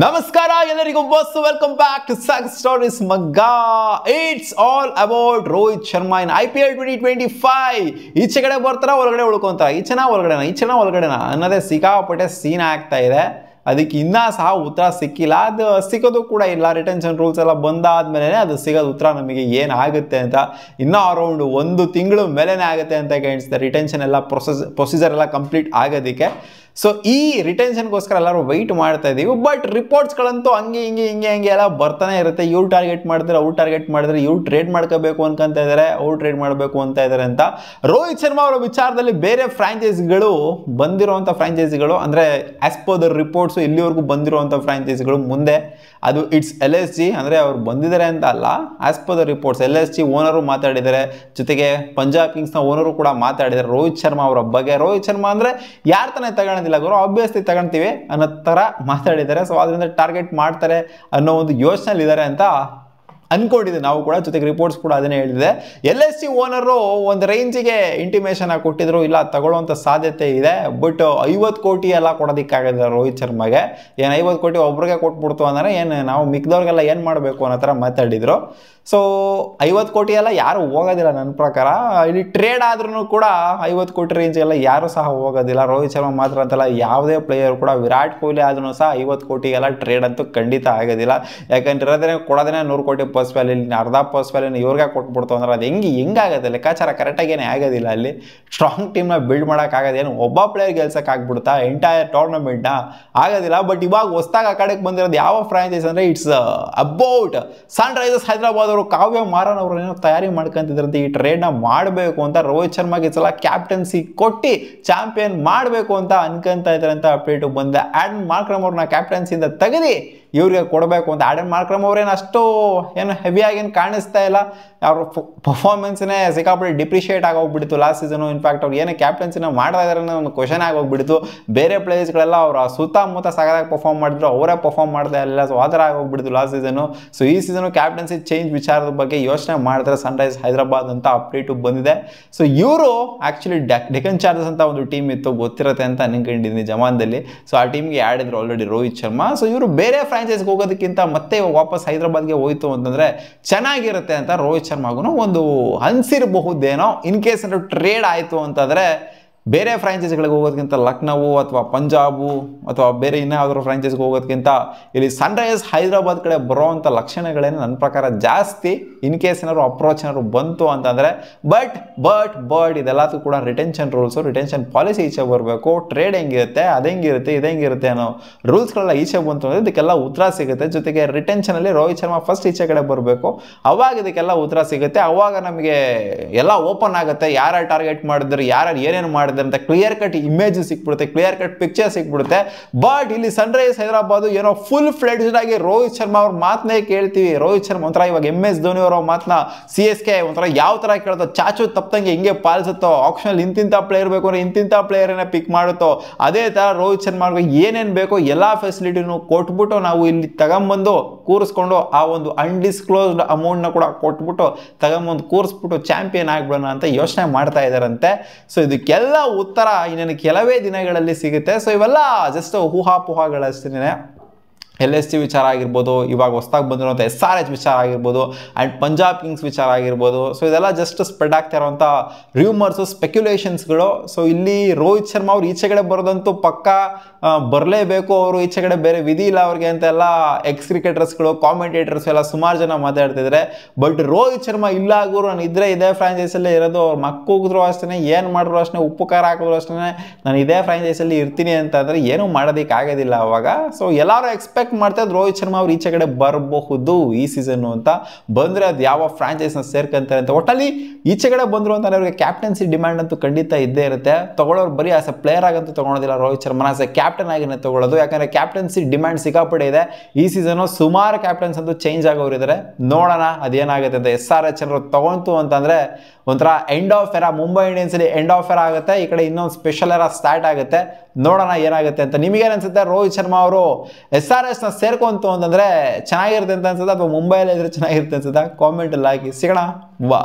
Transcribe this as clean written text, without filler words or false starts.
ನಮಸ್ಕಾರ ಎಲ್ಲರಿಗೂ ಬಸ್ welcome back to success stories ಮಗ್ಗ. It's all about Rohit Sharma in IPL 2025. ಈಚೆ ಕಡೆ ಬರ್ತಾರ, ಒಳಗಡೆ ಉಳ್ಕೊಂತಾರ, ಈಚೆನ ಒಳಗಡೆನ ಅನ್ನೋದೇ ಸಿಕ್ಕಾಪಟ್ಟೆ ಸೀನ್ ಆಗ್ತಾ ಇದೆ. ಅದಕ್ಕೆ ಇನ್ನೂ ಸಹ ಉತ್ತರ ಸಿಕ್ಕಿಲ್ಲ. ಅದು ಸಿಗೋದು ಕೂಡ ಇಲ್ಲ. ರಿಟೆನ್ಷನ್ ರೂಲ್ಸ್ ಎಲ್ಲ ಬಂದಾದ್ಮೇಲೆ ಅದು ಸಿಗೋದು ಉತ್ತರ ನಮಗೆ ಏನಾಗುತ್ತೆ ಅಂತ. ಇನ್ನೂ ಅರೌಂಡ್ 1 ತಿಂಗಳು ಮೇಲೇನೆ ಆಗುತ್ತೆ ಅಂತ ಕಾಣಿಸುತ್ತೆ ರಿಟೆನ್ಷನ್ ಎಲ್ಲ ಪ್ರೊಸೀಜರ್ ಎಲ್ಲ ಕಂಪ್ಲೀಟ್ ಆಗೋದಕ್ಕೆ. ಸೊ ಈ ರಿಟೆನ್ಷನ್ಗೋಸ್ಕರ ಎಲ್ಲರೂ ವೆಯ್ಟ್ ಮಾಡ್ತಾ ಇದ್ದೀವಿ. ಬಟ್ ರಿಪೋರ್ಟ್ಸ್ಗಳಂತೂ ಹಂಗೆ ಎಲ್ಲ ಬರ್ತಾನೆ ಇರುತ್ತೆ. ಇವ್ರು ಟಾರ್ಗೆಟ್ ಮಾಡಿದ್ರೆ ಅವ್ರು ಟಾರ್ಗೆಟ್ ಮಾಡಿದ್ರೆ ಇವ್ರು ಟ್ರೇಡ್ ಮಾಡ್ಕೋಬೇಕು ಅನ್ಕೊಂತ ಇದ್ದಾರೆ, ಅವ್ರು ಟ್ರೇಡ್ ಮಾಡಬೇಕು ಅಂತ ಇದ್ದಾರೆ ಅಂತ. ರೋಹಿತ್ ಶರ್ಮಾ ಅವರ ವಿಚಾರದಲ್ಲಿ ಬೇರೆ ಫ್ರಾಂಚೈಸಿಗಳು ಬಂದಿರುವಂಥ ಫ್ರಾಂಚೈಸಿಗಳು ಅಂದರೆ ಆಸ್ ಪರ್ ದ ರಿಪೋರ್ಟ್ಸು ಇಲ್ಲಿವರೆಗೂ ಬಂದಿರುವಂಥ ಫ್ರಾಂಚೈಸಿಗಳು ಮುಂದೆ ಅದು ಇಟ್ಸ್ LSG ಅಂದರೆ ಅವ್ರು ಬಂದಿದ್ದಾರೆ ಅಂತ ಅಲ್ಲ. As per the reports LSG owner ಮಾತಾಡಿದ್ದಾರೆ, ಜೊತೆಗೆ ಪಂಜಾಬ್ ಕಿಂಗ್ಸ್ನ ಓನರು ಕೂಡ ಮಾತಾಡಿದ್ದಾರೆ ರೋಹಿತ್ ಶರ್ಮಾ ಅವರ ಬಗ್ಗೆ. ರೋಹಿತ್ ಶರ್ಮಾ ಅಂದರೆ ಯಾರು ತಾನೇ ತಗೊಳೋದಿಲ್ಲ ಗುರು, ಆಬ್ವಿಯಸ್ಲಿ ತಗೊಳ್ತೀವಿ ಅನ್ನೋ ಥರ ಮಾತಾಡಿದ್ದಾರೆ. ಸೊ ಅದರಿಂದ ಟಾರ್ಗೆಟ್ ಮಾಡ್ತಾರೆ ಅನ್ನೋ ಒಂದು ಯೋಚನೆಯಲ್ಲಿ ಇದ್ದಾರೆ ಅಂತ ಅನ್ಕೊಂಡಿದ್ದೆ ನಾವು ಕೂಡ. ಜೊತೆಗೆ ರಿಪೋರ್ಟ್ಸ್ ಕೂಡ ಅದನ್ನೇ ಹೇಳಿದೆ. LSG ಓನರು ಒಂದು ರೇಂಜಿಗೆ ಇಂಟಿಮೇಷನ್ ಆಗಿ ಕೊಟ್ಟಿದ್ರು, ಇಲ್ಲ ತಗೊಳ್ಳುವಂಥ ಸಾಧ್ಯತೆ ಇದೆ. ಬಟ್ 50 ಕೋಟಿ ಎಲ್ಲ ಕೊಡೋದಕ್ಕಾಗಲ್ಲ ರೋಹಿತ್ ಶರ್ಮಾಗೆ. ಏನು 50 ಕೋಟಿ ಒಬ್ರಿಗೆ ಕೊಟ್ಬಿಡ್ತು ಅಂದರೆ ಏನು ನಾವು ಮಿಕ್ದವ್ರಿಗೆಲ್ಲ ಏನು ಮಾಡಬೇಕು ಅನ್ನೋ ಥರ ಮಾತಾಡಿದರು. ಸೊ 50 ಕೋಟಿ ಎಲ್ಲ ಯಾರು ಹೋಗೋದಿಲ್ಲ ನನ್ನ ಪ್ರಕಾರ. ಇಲ್ಲಿ ಟ್ರೇಡ್ ಆದ್ರೂ ಕೂಡ 50 ಕೋಟಿ ರೇಂಜ್ಗೆಲ್ಲ ಯಾರು ಸಹ ಹೋಗೋದಿಲ್ಲ. ರೋಹಿತ್ ಶರ್ಮಾ ಮಾತ್ರ ಅಂತಲ್ಲ, ಯಾವುದೇ ಪ್ಲೇಯರ್ ಕೂಡ, ವಿರಾಟ್ ಕೊಹ್ಲಿ ಆದ್ರೂ ಸಹ 50 ಕೋಟಿಗೆಲ್ಲ ಟ್ರೇಡ್ ಅಂತೂ ಖಂಡಿತ ಆಗೋದಿಲ್ಲ. ಯಾಕಂದ್ರೆ ಇರೋದೇ ಕೊಡೋದೇ 100 ಕೋಟಿ ಪರ್ಸ್ ವ್ಯಾಲ್ಯೂ, ಅರ್ಧ ಪರ್ಸ್ ವ್ಯಾಲ್ಯೂನ ಇವ್ರಿಗೆ ಕೊಟ್ಬಿಡ್ತು ಅಂದ್ರೆ ಅದು ಹೆಂಗಾಗುತ್ತೆ ಲೆಕ್ಕಾಚಾರ ಕರೆಕ್ಟಾಗೇನೆ ಆಗೋದಿಲ್ಲ. ಅಲ್ಲಿ ಸ್ಟ್ರಾಂಗ್ ಟೀಮ್ನ ಬಿಲ್ಡ್ ಮಾಡೋಕ್ಕಾಗೋದು, ಏನು ಒಬ್ಬ ಪ್ಲೇಯರ್ ಗೆಲ್ಸೋಕ್ಕಾಗ್ಬಿಡ್ತಾ ಎಂಟೈರ್ ಟೂರ್ನಮೆಂಟ್ನ? ಆಗೋದಿಲ್ಲ. ಬಟ್ ಇವಾಗ ಹೊಸ್ದಾಗಿ ಆ ಕಡೆಗೆ ಬಂದಿರೋದು ಯಾವ ಫ್ರಾಂಚೈಸ್ ಅಂದರೆ ಇಟ್ಸ್ ಅಬೌಟ್ ಸನ್ರೈಸರ್ಸ್ ಹೈದರಾಬಾದ್. ಅವರು ಕಾವ್ಯ ಮಾರನ್ ಅವರು ಏನೋ ತಯಾರಿ ಮಾಡ್ಕೊಂತಿದ್ರಂತೆ ಈ ಟ್ರೇಡ್ನ ಮಾಡಬೇಕು ಅಂತ. ರೋಹಿತ್ ಶರ್ಮಾಗೆ ಸಲ ಕ್ಯಾಪ್ಟನ್ಸಿ ಕೊಟ್ಟು ಚಾಂಪಿಯನ್ ಮಾಡಬೇಕು ಅಂತ ಅನ್ಕೊಂತ ಇದ್ದಾರೆ ಅಂತ ಅಪ್ಡೇಟ್ ಬಂದಿದೆ. ಆಡನ್ ಮಾರ್ಕ್ರಮ್ ಅವ್ರನ್ನ ಕ್ಯಾಪ್ಟನ್ಸಿಯಿಂದ ತೆಗೆದು ಇವ್ರಿಗೆ ಕೊಡಬೇಕು ಅಂತ. ಆಡನ್ ಮಾರ್ಕ್ರಮ್ ಅವ್ರೇನು ಅಷ್ಟು ಏನು ಹೆವಿಯಾಗೇನು ಕಾಣಿಸ್ತಾ ಇಲ್ಲ. ಅವ್ರ ಪರ್ಫಾರ್ಮೆನ್ಸ್ನೇ ಸಿಕ್ಕಾಪಟ್ಟೆ ಡಿಪ್ರಿಷಿಯೇಟ್ ಆಗೋಗ್ಬಿಡ್ತು ಲಾಸ್ಟ್ ಸೀಸನು. ಇನ್ಫ್ಯಾಕ್ಟ್ ಅವ್ರು ಏನೇ ಕ್ಯಾಪ್ಟನ್ಸಿನ ಮಾಡ್ತಾ ಇದ್ದಾರೆ ಅನ್ನೋ ಒಂದು ಕ್ವಶನ್ ಆಗೋಗ್ಬಿಡ್ತು. ಬೇರೆ ಪ್ಲೇಯರ್ಸ್ಗಳೆಲ್ಲ ಅವರ ಸುತ್ತಮುತ್ತ ಸಗದಾಗಿ ಪರ್ಫಾರ್ಮ್ ಮಾಡಿದ್ರು, ಅವರೇ ಪರ್ಫಾರ್ಮ್ ಮಾಡ್ತಾ ಇಲ್ಲ. ಸೊ ಆ ಥರ ಆಗೋಗ್ಬಿಡ್ತು ಲಾಸ್ಟ್ ಸೀಸನು. ಸೊ ಈ ಸೀಸನು ಕ್ಯಾಪ್ಟನ್ಸಿ ಚೇಂಜ್ ವಿಚಾರದ ಬಗ್ಗೆ ಯೋಚನೆ ಮಾಡಿದ್ರೆ ಸನ್ರೈಸ್ ಹೈದರಾಬಾದ್ ಅಂತ ಅಪ್ಡೇಟು ಬಂದಿದೆ. ಸೊ ಇವರು ಆ್ಯಕ್ಚುಲಿ ಡೆಕ್ಕನ್ ಚಾರ್ಜರ್ಸ್ ಅಂತ ಒಂದು ಟೀಮ್ ಇತ್ತು, ಗೊತ್ತಿರುತ್ತೆ ಅಂತ ಅನ್ಕೊಂಡಿದ್ದೀನಿ ಜಮಾನ್ದಲ್ಲಿ. ಸೊ ಆ ಟೀಮ್ಗೆ ಆಡಿದ್ರು ಆಲ್ರೆಡಿ ರೋಹಿತ್ ಶರ್ಮಾ. ಸೊ ಇವರು ಬೇರೆ ಫ್ರಾಂಚೈಸ್ಗೆ ಹೋಗೋದಕ್ಕಿಂತ ಮತ್ತೆ ವಾಪಸ್ ಹೈದರಾಬಾದ್ಗೆ ಹೋಯ್ತು ಅಂತಂದರೆ ಚೆನ್ನಾಗಿರುತ್ತೆ ಅಂತ ರೋಹಿತ್ ಶರ್ಮಾಗೂ ಒಂದು ಅನಿಸಿರಬಹುದೇನೋ. ಇನ್ ಕೇಸ್ ಏನಾದ್ರು ಟ್ರೇಡ್ ಆಯಿತು ಅಂತಂದರೆ ಬೇರೆ ಫ್ರಾಂಚೈಸಿಗಳಿಗೆ ಹೋಗೋದಕ್ಕಿಂತ ಲಕ್ನೋ ಅಥವಾ ಪಂಜಾಬು ಅಥವಾ ಬೇರೆ ಇನ್ಯಾವುದಾದ್ರು ಫ್ರಾಂಚೈಸ್ಗೆ ಹೋಗೋದಕ್ಕಿಂತ ಇಲ್ಲಿ ಸನ್ರೈಸರ್ಸ್ ಹೈದರಾಬಾದ್ ಕಡೆ ಬರೋವಂಥ ಲಕ್ಷಣಗಳೇನು ನನ್ನ ಪ್ರಕಾರ ಜಾಸ್ತಿ. ಇನ್ ಕೇಸ್ ಏನಾದ್ರು ಅಪ್ರೋಚ್ ಏನಾದ್ರು ಬಂತು ಅಂತಂದರೆ ಬಟ್ ಇದೆಲ್ಲದೂ ಕೂಡ ರಿಟೆನ್ಷನ್ ರೂಲ್ಸು, ರಿಟೆನ್ಷನ್ ಪಾಲಿಸಿ ಈಚೆ ಬರಬೇಕು. ಟ್ರೇಡ್ ಹೆಂಗಿರುತ್ತೆ, ಇದೆಂಗಿರುತ್ತೆ ಅನ್ನೋ ರೂಲ್ಸ್ಗಳೆಲ್ಲ ಈಚೆ ಬಂತು ಅಂದರೆ ಇದಕ್ಕೆಲ್ಲ ಉತ್ತರ ಸಿಗುತ್ತೆ. ಜೊತೆಗೆ ರಿಟೆನ್ಷನಲ್ಲಿ ರೋಹಿತ್ ಶರ್ಮಾ ಫಸ್ಟ್ ಈಚೆ ಕಡೆ ಬರಬೇಕು, ಅವಾಗ ಇದಕ್ಕೆಲ್ಲ ಉತ್ತರ ಸಿಗುತ್ತೆ. ಅವಾಗ ನಮಗೆ ಎಲ್ಲ ಓಪನ್ ಆಗುತ್ತೆ, ಯಾರು ಟಾರ್ಗೆಟ್ ಮಾಡಿದ್ರು, ಯಾರು ಏನೇನು ಮಾಡಿದ್ರು ಅಂತ ಕ್ಲಿಯರ್ ಕಟ್ ಇಮೇಜ್ ಸಿಕ್ಬಿಡುತ್ತೆ, ಕ್ಲಿಯರ್ ಕಟ್ ಪಿಕ್ಚರ್ ಸಿಕ್ಬಿಡುತ್ತೆ. ಬಟ್ ಇಲ್ಲಿ ಸನ್ರೈಸ್ ಹೈದರಾಬಾದ್ ಏನೋ ಫುಲ್ ಫ್ಲೆಡ್ಜ್ಡ್ ಆಗಿ ರೋಹಿತ್ ಶರ್ಮಾ ಅವ್ರ ಮಾತನ್ನೇ ಕೇಳ್ತೀವಿ. ರೋಹಿತ್ ಶರ್ಮಾ ಒಂಥರ ಇವಾಗ MS ಧೋನಿ ಅವರ ಮಾತನ್ನ CSK ಒಂಥರ ಯಾವ ಥರ ಕೇಳ್ತೋ, ಚಾಚು ತಪ್ಪಂಗೆ ಹಿಂಗೆ ಪಾಲಿಸುತ್ತೋ, ಆಪ್ಷನಲ್ ಇಂತಿಂಥ ಪ್ಲೇಯರ್ ಬೇಕು ಅಂದರೆ ಇಂತಿಂಥ ಪ್ಲೇಯರನ್ನ ಪಿಕ್ ಮಾಡುತ್ತೋ, ಅದೇ ಥರ ರೋಹಿತ್ ಶರ್ಮಾ ಅವ್ರಿಗೆ ಏನೇನು ಬೇಕೋ ಎಲ್ಲ ಫೆಸಿಲಿಟಿನೂ ಕೊಟ್ಬಿಟ್ಟು ನಾವು ಇಲ್ಲಿ ತಗೊಂಬಂದು ಕೂರಿಸ್ಕೊಂಡು ಆ ಒಂದು ಅನ್ಡಿಸ್ಕ್ಲೋಸ್ಡ್ ಅಮೌಂಟ್ನ ಕೂಡ ಕೊಟ್ಬಿಟ್ಟು ತಗೊಂಬಂದು ಕೂರಿಸ್ಬಿಟ್ಟು ಚಾಂಪಿಯನ್ ಆಗ್ಬಿಡೋಣ ಅಂತ ಯೋಚನೆ ಮಾಡ್ತಾ ಇದ್ದಾರಂತೆ. ಸೊ ಇದಕ್ಕೆಲ್ಲ ಉತ್ತರ ಇನ್ನೇನು ಕೆಲವೇ ದಿನಗಳಲ್ಲಿ ಸಿಗುತ್ತೆ. ಸೊ ಇವೆಲ್ಲ ಜಸ್ಟ್ ಊಹಾಪೋಹಗಳಷ್ಟೇ. LSG ವಿಚಾರ ಆಗಿರ್ಬೋದು, ಇವಾಗ ಹೊಸದಾಗಿ ಬಂದಿರುವಂಥ SRH ವಿಚಾರ ಆಗಿರ್ಬೋದು, ಆ್ಯಂಡ್ ಪಂಜಾಬ್ ಕಿಂಗ್ಸ್ ವಿಚಾರ ಆಗಿರ್ಬೋದು. ಸೊ ಇದೆಲ್ಲ ಜಸ್ಟ್ ಸ್ಪ್ರೆಡ್ ಆಗ್ತಾ ಇರುವಂಥ ರೂಮರ್ಸು, ಸ್ಪೆಕ್ಯುಲೇಷನ್ಸ್ಗಳು. ಸೊ ಇಲ್ಲಿ ರೋಹಿತ್ ಶರ್ಮಾ ಅವ್ರು ಈಚೆ ಕಡೆ ಬರೋದಂತೂ ಪಕ್ಕ ಬರಲೇಬೇಕು, ಅವರು ಈಚೆ ಕಡೆ ಬೇರೆ ವಿಧಿ ಇಲ್ಲ ಅವ್ರಿಗೆ ಅಂತೆಲ್ಲ ಎಕ್ಸ್ ಕ್ರಿಕೆಟರ್ಸ್ಗಳು, ಕಾಮೆಂಟೇಟರ್ಸ್ ಎಲ್ಲ ಸುಮಾರು ಜನ ಮಾತಾಡ್ತಿದ್ದಾರೆ. ಬಟ್ ರೋಹಿತ್ ಶರ್ಮಾ ಇಲ್ಲ ಗುರು, ನಾನು ಇದೇ ಫ್ರಾಂಚೈಸಲ್ಲೇ ಇರೋದು, ಅವ್ರು ಮಕ್ಕೂಗಿದ್ರು ಅಷ್ಟೇ, ಏನು ಮಾಡಿದ್ರು ಅಷ್ಟೇ, ಉಪ್ಪು ಖಾರ ಹಾಕಿದ್ರು ಅಷ್ಟೇ, ನಾನು ಇದೇ ಫ್ರಾಂಚೈಸಲ್ಲಿ ಇರ್ತೀನಿ ಅಂತಂದರೆ ಏನೂ ಮಾಡೋದಕ್ಕಾಗೋದಿಲ್ಲ ಅವಾಗ. ಸೊ ಎಲ್ಲರೂ ಎಕ್ಸ್ಪೆಕ್ಟ್ ಮಾಡ್ತಾ ಇದ್ರು ರೋಹಿತ್ ಶರ್ಮಾ ಅವ್ರು ಈಚೆ ಕಡೆ ಬರಬಹುದು ಈ ಸೀಸನ್ನು ಅಂತ. ಬಂದರೆ ಅದು ಯಾವ ಫ್ರಾಂಚೈಸ್ನ ಸೇರ್ಕೊಂತಾರೆ ಅಂತ. ಒಟ್ಟಲ್ಲಿ ಈಚೆ ಕಡೆ ಬಂದರು ಅಂತ ಅವ್ರಿಗೆ ಕ್ಯಾಪ್ಟನ್ಸಿ ಡಿಮ್ಯಾಂಡ್ ಅಂತೂ ಖಂಡಿತ ಇದ್ದೇ ಇರುತ್ತೆ. ತಗೊಳ್ಳೋರು ಬರೀ ಆಸ್ ಎ ಪ್ಲೇಯರ್ ಆಗಂತೂ ತೊಗೊಳೋದಿಲ್ಲ Rohit Sharma, as a captain ಆಗಿನೇ ತಗೊಳ್ಳೋದು. ಯಾಕಂದರೆ ಕ್ಯಾಪ್ಟನ್ಸಿ ಡಿಮ್ಯಾಂಡ್ ಸಿಕ್ಕಾಪಟ್ಟೆ ಇದೆ ಈ ಸೀಸನು. ಸುಮಾರು ಕ್ಯಾಪ್ಟನ್ಸ್ ಅಂತೂ ಚೇಂಜ್ ಆಗೋರಿದ್ದಾರೆ. ನೋಡೋಣ ಅದೇನಾಗುತ್ತೆ ಅಂತ. SRH ಏನಾದ್ರು ತಗೊಂತು ಅಂತಂದರೆ ಒಂಥರ ಎಂಡ್ ಆಫ್ ಎರಾ, ಮುಂಬೈ ಇಂಡಿಯನ್ಸಲ್ಲಿ ಎಂಡ್ ಆಫ್ ಎರಾ ಆಗುತ್ತೆ, ಈ ಕಡೆ ಇನ್ನೊಂದು ಸ್ಪೆಷಲ್ ಎರಾ ಸ್ಟಾರ್ಟ್ ಆಗುತ್ತೆ. ನೋಡೋಣ ಏನಾಗುತ್ತೆ ಅಂತ. ನಿಮಗೇನು ಅನ್ಸುತ್ತೆ? ರೋಹಿತ್ ಶರ್ಮಾ ಅವರು SRHನ ಸೇರ್ಕೊಂತು ಅಂತಂದರೆ ಚೆನ್ನಾಗಿರುತ್ತೆ ಅಂತ ಅನ್ಸುತ್ತೆ, ಅಥವಾ ಮುಂಬೈಯಲ್ಲಿ ಇದ್ರೆ ಚೆನ್ನಾಗಿರುತ್ತೆ ಅನ್ಸುತ್ತಾ? ಕಾಮೆಂಟಲ್ಲಿ ಹಾಕಿ. ಸಿಗೋಣ, ವಾ.